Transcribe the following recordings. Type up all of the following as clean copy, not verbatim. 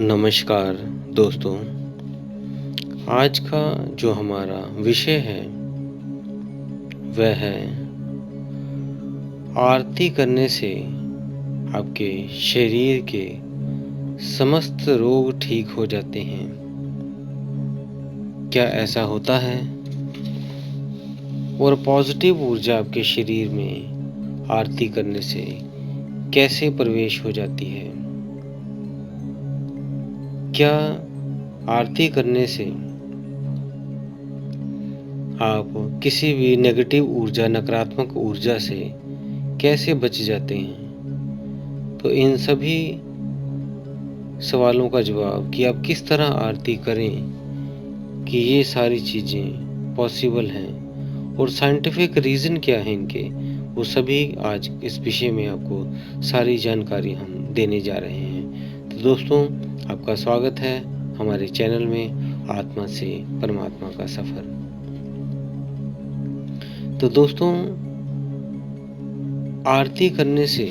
नमस्कार दोस्तों। आज का जो हमारा विषय है वह है आरती करने से आपके शरीर के समस्त रोग ठीक हो जाते हैं। क्या ऐसा होता है? और पॉजिटिव ऊर्जा आपके शरीर में आरती करने से कैसे प्रवेश हो जाती है? क्या आरती करने से आप किसी भी नेगेटिव ऊर्जा, नकारात्मक ऊर्जा से कैसे बच जाते हैं? तो इन सभी सवालों का जवाब कि आप किस तरह आरती करें कि ये सारी चीज़ें पॉसिबल हैं और साइंटिफिक रीज़न क्या है इनके, वो सभी आज इस विषय में आपको सारी जानकारी हम देने जा रहे हैं। तो दोस्तों, आपका स्वागत है हमारे चैनल में आत्मा से परमात्मा का सफ़र। तो दोस्तों, आरती करने से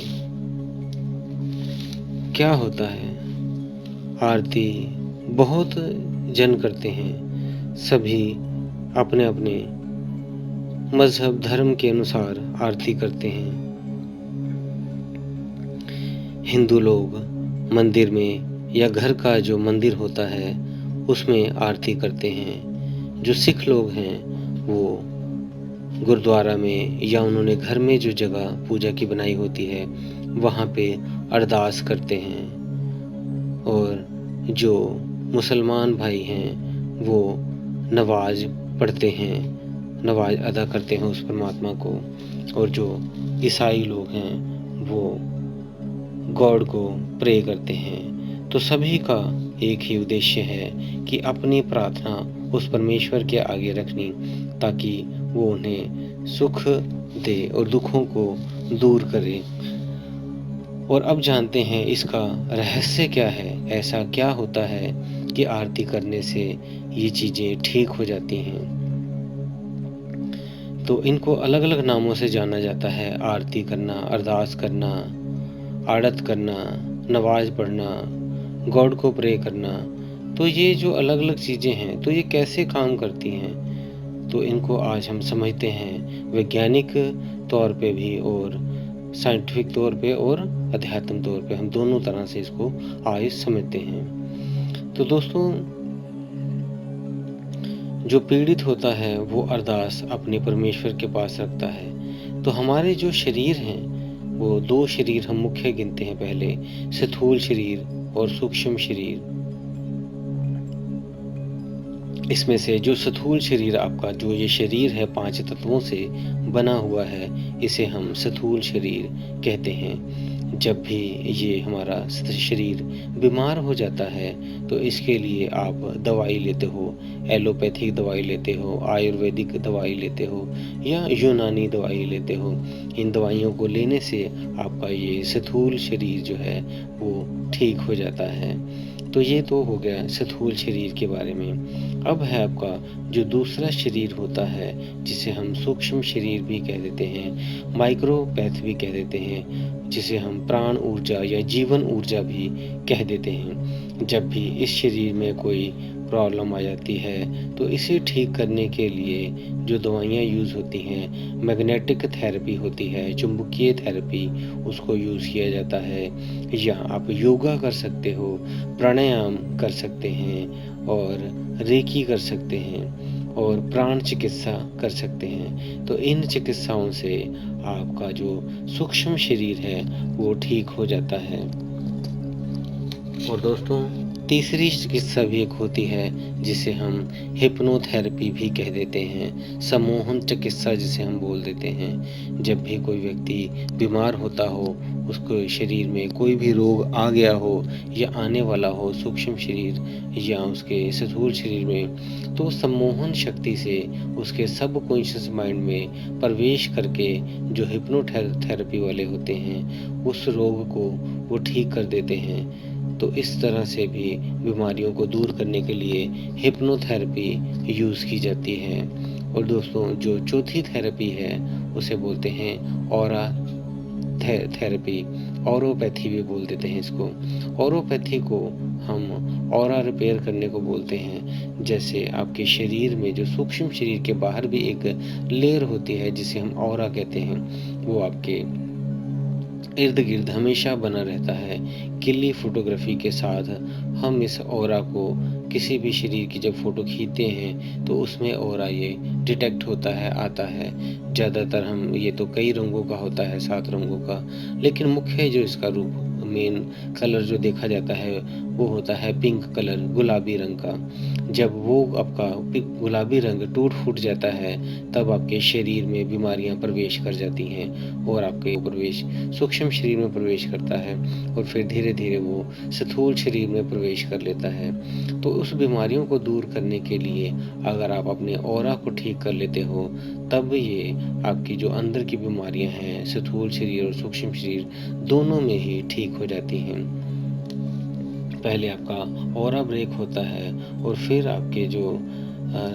क्या होता है? आरती बहुत जन करते हैं, सभी अपने अपने मज़हब धर्म के अनुसार आरती करते हैं। हिंदू लोग मंदिर में या घर का जो मंदिर होता है उसमें आरती करते हैं। जो सिख लोग हैं वो गुरुद्वारा में या उन्होंने घर में जो जगह पूजा की बनाई होती है वहाँ पे अरदास करते हैं। और जो मुसलमान भाई हैं वो नमाज पढ़ते हैं, नमाज अदा करते हैं उस परमात्मा को। और जो ईसाई लोग हैं वो गॉड को प्रे करते हैं। तो सभी का एक ही उद्देश्य है कि अपनी प्रार्थना उस परमेश्वर के आगे रखनी, ताकि वो उन्हें सुख दे और दुखों को दूर करे। और अब जानते हैं इसका रहस्य क्या है। ऐसा क्या होता है कि आरती करने से ये चीज़ें ठीक हो जाती हैं? तो इनको अलग अलग नामों से जाना जाता है। आरती करना, अरदास करना, आड़त करना, नमाज पढ़ना, गॉड को प्रे करना। तो ये जो अलग अलग चीज़ें हैं तो ये कैसे काम करती हैं, तो इनको आज हम समझते हैं वैज्ञानिक तौर पे भी और साइंटिफिक तौर पे और अध्यात्म तौर पे। हम दोनों तरह से इसको आज समझते हैं। तो दोस्तों, जो पीड़ित होता है वो अरदास अपने परमेश्वर के पास रखता है। तो हमारे जो शरीर हैं वो दो शरीर हम मुख्य गिनते हैं। पहले स्थूल शरीर और सूक्ष्म शरीर। इसमें से जो स्थूल शरीर आपका, जो ये शरीर है 5 तत्वों से बना हुआ है, इसे हम स्थूल शरीर कहते हैं। जब भी ये हमारा शरीर बीमार हो जाता है तो इसके लिए आप दवाई लेते हो, एलोपैथिक दवाई लेते हो, आयुर्वेदिक दवाई लेते हो या यूनानी दवाई लेते हो। इन दवाइयों को लेने से आपका ये स्थूल शरीर जो है वो ठीक हो जाता है। तो ये तो हो गया स्थूल शरीर के बारे में। अब है आपका जो दूसरा शरीर होता है, जिसे हम सूक्ष्म शरीर भी कह देते हैं, माइक्रोपैथ भी कह देते हैं, जिसे हम प्राण ऊर्जा या जीवन ऊर्जा भी कह देते हैं। जब भी इस शरीर में कोई प्रॉब्लम आ जाती है तो इसे ठीक करने के लिए जो दवाइयाँ यूज़ होती हैं, मैग्नेटिक थेरेपी होती है, चुंबकीय थेरेपी, उसको यूज़ किया जाता है। या आप योगा कर सकते हो, प्राणायाम कर सकते हैं और रेकी कर सकते हैं और प्राण चिकित्सा कर सकते हैं। तो इन चिकित्साओं से आपका जो सूक्ष्म शरीर है वो ठीक हो जाता है। और दोस्तों, तीसरी चिकित्सा भी एक होती है जिसे हम हिप्नोथेरेपी भी कह देते हैं, सम्मोहन चिकित्सा जिसे हम बोल देते हैं। जब भी कोई व्यक्ति बीमार होता हो, उसके शरीर में कोई भी रोग आ गया हो या आने वाला हो सूक्ष्म शरीर या उसके स्थूल शरीर में, तो सम्मोहन शक्ति से उसके सबकॉन्शियस माइंड में प्रवेश करके जो हिप्नोथेरेपी वाले होते हैं उस रोग को वो ठीक कर देते हैं। तो इस तरह से भी बीमारियों को दूर करने के लिए हिप्नोथेरेपी यूज़ की जाती है। और दोस्तों, जो चौथी थेरेपी है उसे बोलते हैं ऑरा थेरेपी, ऑरोपैथी भी बोल देते हैं इसको। ऑरोपैथी को हम ऑरा रिपेयर करने को बोलते हैं। जैसे आपके शरीर में जो सूक्ष्म शरीर के बाहर भी एक लेयर होती है जिसे हम ऑरा कहते हैं, वो आपके इर्द गिर्द हमेशा बना रहता है। किली फोटोग्राफी के साथ हम इस ऑरा को किसी भी शरीर की जब फ़ोटो खींचते हैं तो उसमें ऑरा ये डिटेक्ट होता है, आता है। ज़्यादातर हम ये तो कई रंगों का होता है, 7 रंगों का, लेकिन मुख्य जो इसका रूप मेन कलर जो देखा जाता है वो होता है पिंक कलर, गुलाबी रंग का। जब वो आपका गुलाबी रंग टूट फूट जाता है तब आपके शरीर में बीमारियां प्रवेश कर जाती हैं और आपके प्रवेश सूक्ष्म शरीर में प्रवेश करता है और फिर धीरे धीरे वो स्थूल शरीर में प्रवेश कर लेता है। तो उस बीमारियों को दूर करने के लिए अगर आप अपने ऑरा को ठीक कर लेते हो तब ये आपकी जो अंदर की बीमारियां हैं स्थूल शरीर और सूक्ष्म शरीर दोनों में ही ठीक हो जाती हैं। पहले आपका ऑरा ब्रेक होता है और फिर आपके जो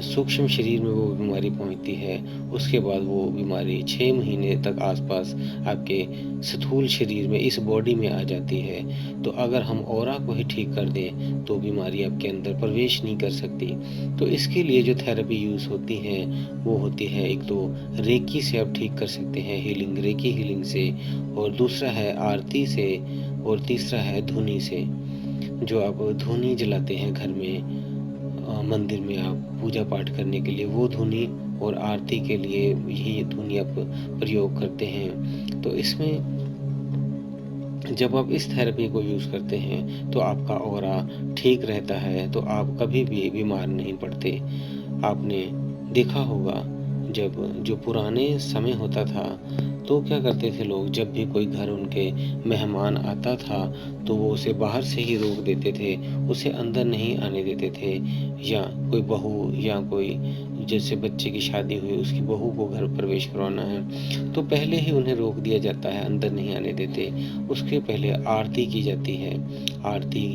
सूक्ष्म शरीर में वो बीमारी पहुंचती है, उसके बाद वो बीमारी 6 महीने तक आसपास आपके स्थूल शरीर में इस बॉडी में आ जाती है। तो अगर हम ऑरा को ही ठीक कर दें तो बीमारी आपके अंदर प्रवेश नहीं कर सकती। तो इसके लिए जो थेरेपी यूज़ होती है वो होती है, एक तो रेकी से आप ठीक कर सकते हैं, हीलिंग, रेकी हीलिंग से, और दूसरा है आरती से, और तीसरा है धुनी से। जो आप धुनी जलाते हैं घर में, मंदिर में आप पूजा पाठ करने के लिए वो धुनी, और आरती के लिए यही धुनी आप प्रयोग करते हैं। तो इसमें जब आप इस थेरेपी को यूज़ करते हैं तो आपका ऑरा ठीक रहता है, तो आप कभी भी बीमार नहीं पड़ते। आपने देखा होगा जब जो पुराने समय होता था तो क्या करते थे लोग, जब भी कोई घर उनके मेहमान आता था तो वो उसे बाहर से ही रोक देते थे, उसे अंदर नहीं आने देते थे। या कोई बहू या कोई जैसे बच्चे की शादी हुई उसकी बहू को घर प्रवेश करवाना है तो पहले ही उन्हें रोक दिया जाता है, अंदर नहीं आने देते। उसके पहले आरती की जाती है। आरती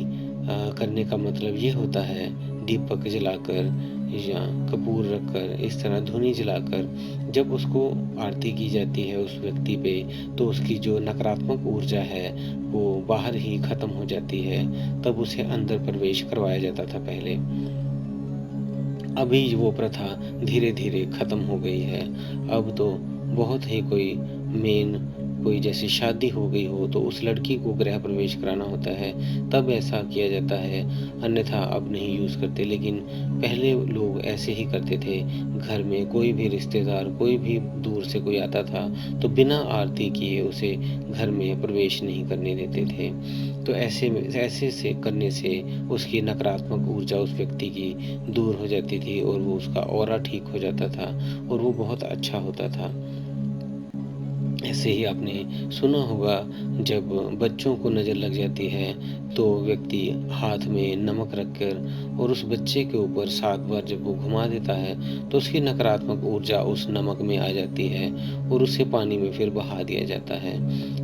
करने का मतलब ये होता है दीपक जलाकर या कपूर रखकर, इस तरह धुनी जलाकर जब उसको आरती की जाती है उस व्यक्ति पे, तो उसकी जो नकारात्मक ऊर्जा है वो बाहर ही खत्म हो जाती है। तब उसे अंदर प्रवेश करवाया जाता था पहले। अभी वो प्रथा धीरे धीरे खत्म हो गई है। अब तो बहुत ही कोई मेन कोई जैसे शादी हो गई हो तो उस लड़की को गृह प्रवेश कराना होता है, तब ऐसा किया जाता है, अन्यथा अब नहीं यूज़ करते। लेकिन पहले लोग ऐसे ही करते थे। घर में कोई भी रिश्तेदार, कोई भी दूर से कोई आता था तो बिना आरती किए उसे घर में प्रवेश नहीं करने देते थे। तो ऐसे से करने से उसकी नकारात्मक ऊर्जा उस व्यक्ति की दूर हो जाती थी और वो उसका ऑरा ठीक हो जाता था और वो बहुत अच्छा होता था। ऐसे ही आपने सुना होगा जब बच्चों को नज़र लग जाती है तो व्यक्ति हाथ में नमक रखकर और उस बच्चे के ऊपर 7 बार जब वो घुमा देता है तो उसकी नकारात्मक ऊर्जा उस नमक में आ जाती है और उसे पानी में फिर बहा दिया जाता है।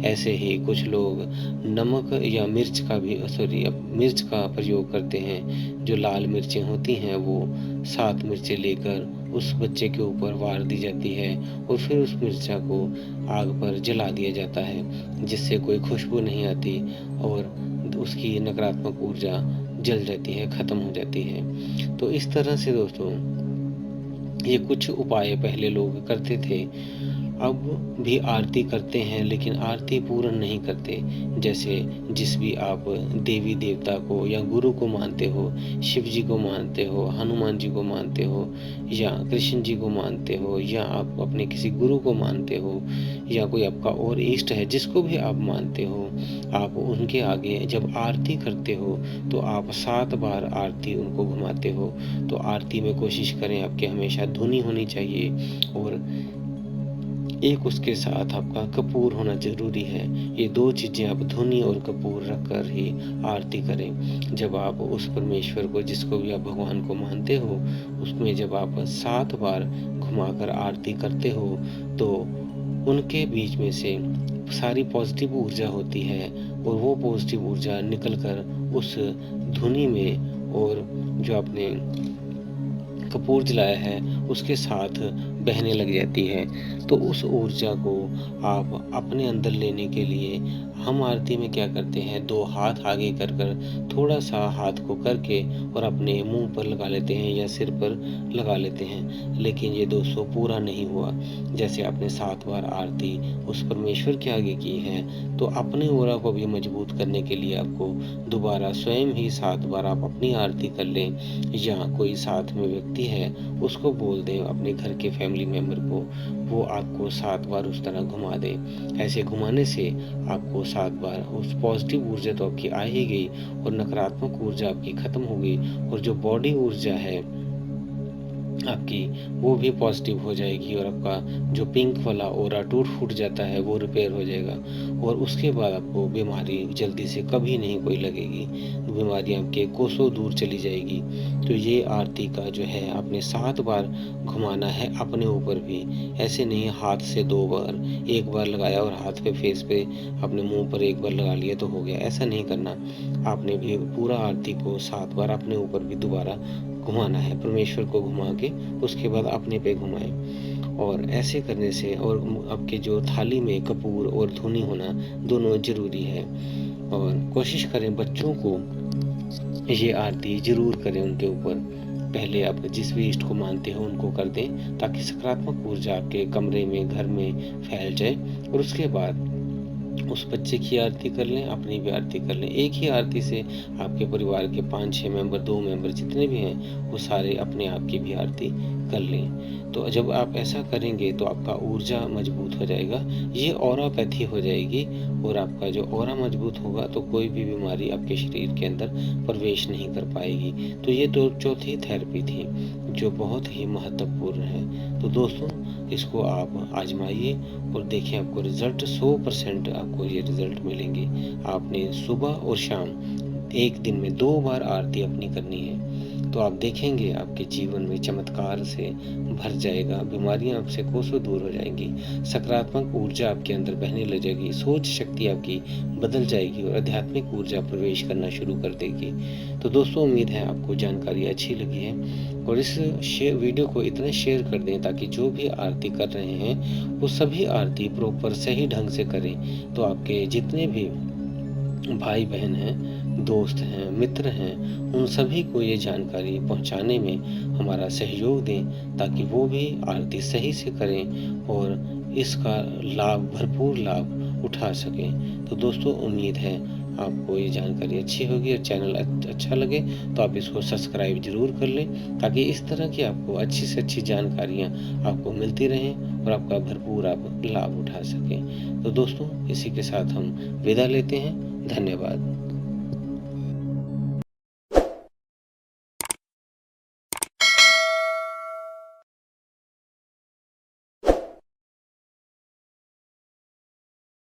ऐसे ही कुछ लोग नमक या मिर्च का भी मिर्च का प्रयोग करते हैं। जो लाल मिर्चें होती हैं वो 7 मिर्चें लेकर उस बच्चे के ऊपर वार दी जाती है और फिर उस मिर्चा को आग पर जला दिया जाता है, जिससे कोई खुशबू नहीं आती और उसकी नकारात्मक ऊर्जा जल जाती है, खत्म हो जाती है। तो इस तरह से दोस्तों ये कुछ उपाय पहले लोग करते थे। अब भी आरती करते हैं लेकिन आरती पूर्ण नहीं करते। जैसे जिस भी आप देवी देवता को या गुरु को मानते हो, शिव जी को मानते हो, हनुमान जी को मानते हो या कृष्ण जी को मानते हो या आप अपने किसी गुरु को मानते हो या कोई आपका और इष्ट है जिसको भी आप मानते हो, आप उनके आगे जब आरती करते हो तो आप 7 बार आरती उनको घुमाते हो। तो आरती में कोशिश करें आपके हमेशा धुनी होनी चाहिए और एक उसके साथ आपका कपूर होना ज़रूरी है। ये 2 चीज़ें आप धुनी और कपूर रखकर ही आरती करें। जब आप उस परमेश्वर को, जिसको भी आप भगवान को मानते हो, उसमें जब आप 7 बार घुमाकर आरती करते हो तो उनके बीच में से सारी पॉजिटिव ऊर्जा होती है और वो पॉजिटिव ऊर्जा निकल कर उस धुनी में और जो आपने कपूर जलाया है उसके साथ बहने लग जाती है। तो उस ऊर्जा को आप अपने अंदर लेने के लिए हम आरती में क्या करते हैं, 2 हाथ आगे कर थोड़ा-सा हाथ को करके और अपने मुँह पर लगा लेते हैं या सिर पर लगा लेते हैं। लेकिन ये दोस्तों पूरा नहीं हुआ। जैसे आपने 7 बार आरती उस परमेश्वर के आगे की है, तो अपने ऑरा को भी मजबूत करने के लिए आपको दोबारा स्वयं ही 7 बार आप अपनी आरती कर लें, या कोई साथ में व्यक्ति है उसको बोल दें, अपने घर के फैमिली मेंबर को, वो आपको 7 बार उस तरह घुमा दे। ऐसे घुमाने से आपको 7 बार उस पॉजिटिव ऊर्जा तो आपकी आ ही गई और नकारात्मक ऊर्जा आपकी खत्म हो गई, और जो बॉडी ऊर्जा है आपकी वो भी पॉजिटिव हो जाएगी, और आपका जो पिंक वाला ऑरा टूट-फूट जाता है वो रिपेयर हो जाएगा, और उसके बाद आपको बीमारी जल्दी से कभी नहीं कोई लगेगी। बीमारी आपके कोसों दूर चली जाएगी। तो ये आरती का जो है आपने 7 बार घुमाना है अपने ऊपर भी। ऐसे नहीं हाथ से 2 बार, 1 बार लगाया और हाथ पे फेस पे अपने मुँह पर 1 बार लगा लिया तो हो गया, ऐसा नहीं करना। आपने भी पूरा आरती को 7 बार अपने ऊपर भी दोबारा घुमाना है, परमेश्वर को घुमा के उसके बाद अपने पे घुमाएं। और ऐसे करने से, और आपके जो थाली में कपूर और धूनी होना दोनों जरूरी है। और कोशिश करें बच्चों को ये आरती जरूर करें, उनके ऊपर पहले आप जिस भी इष्ट को मानते हो उनको कर दें, ताकि सकारात्मक ऊर्जा आपके कमरे में, घर में फैल जाए। और उसके बाद उस बच्चे की आरती कर लें, अपनी भी आरती कर लें। एक ही आरती से आपके परिवार के 5-6 मेंबर, 2 मेंबर जितने भी हैं वो सारे अपने आप की भी आरती कर लें। तो जब आप ऐसा करेंगे तो आपका ऊर्जा मजबूत हो जाएगा, ये ऑरापैथी हो जाएगी, और आपका जो ऑरा मजबूत होगा तो कोई भी बीमारी आपके शरीर के अंदर प्रवेश नहीं कर पाएगी। तो ये तो चौथी थेरेपी थी जो बहुत ही महत्वपूर्ण है। तो दोस्तों इसको आप आजमाइए और देखें, आपको रिजल्ट 100% आपको ये रिजल्ट मिलेंगे। आपने सुबह और शाम एक दिन में 2 बार आरती अपनी करनी है, तो आप देखेंगे आपके जीवन में चमत्कार से भर जाएगा, बीमारियां आपसे कोसों दूर हो जाएंगी, सकारात्मक ऊर्जा आपके अंदर बहने लग जाएगी, सोच शक्ति आपकी बदल जाएगी और आध्यात्मिक ऊर्जा प्रवेश करना शुरू कर देगी। तो दोस्तों उम्मीद है आपको जानकारी अच्छी लगी है, और इस वीडियो को इतना शेयर कर दें ताकि जो भी आरती कर रहे हैं वो सभी आरती प्रॉपर सही ढंग से करें। तो आपके जितने भी भाई बहन हैं, दोस्त हैं, मित्र हैं, उन सभी को ये जानकारी पहुंचाने में हमारा सहयोग दें, ताकि वो भी आरती सही से करें और इसका लाभ, भरपूर लाभ उठा सकें। तो दोस्तों उम्मीद है आपको ये जानकारी अच्छी होगी, और चैनल अच्छा लगे तो आप इसको सब्सक्राइब जरूर कर लें, ताकि इस तरह की आपको अच्छी से अच्छी जानकारियाँ आपको मिलती रहें और आपका भरपूर आप लाभ उठा सकें। तो दोस्तों इसी के साथ हम विदा लेते हैं। धन्यवाद।